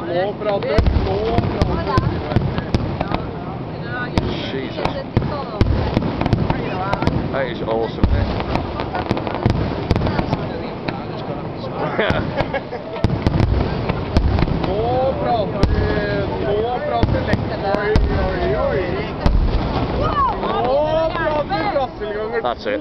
Nå prater. Jesus. That is awesome. Nå prater lekk. Oi. Nå prater Brasselganger 2. That's it.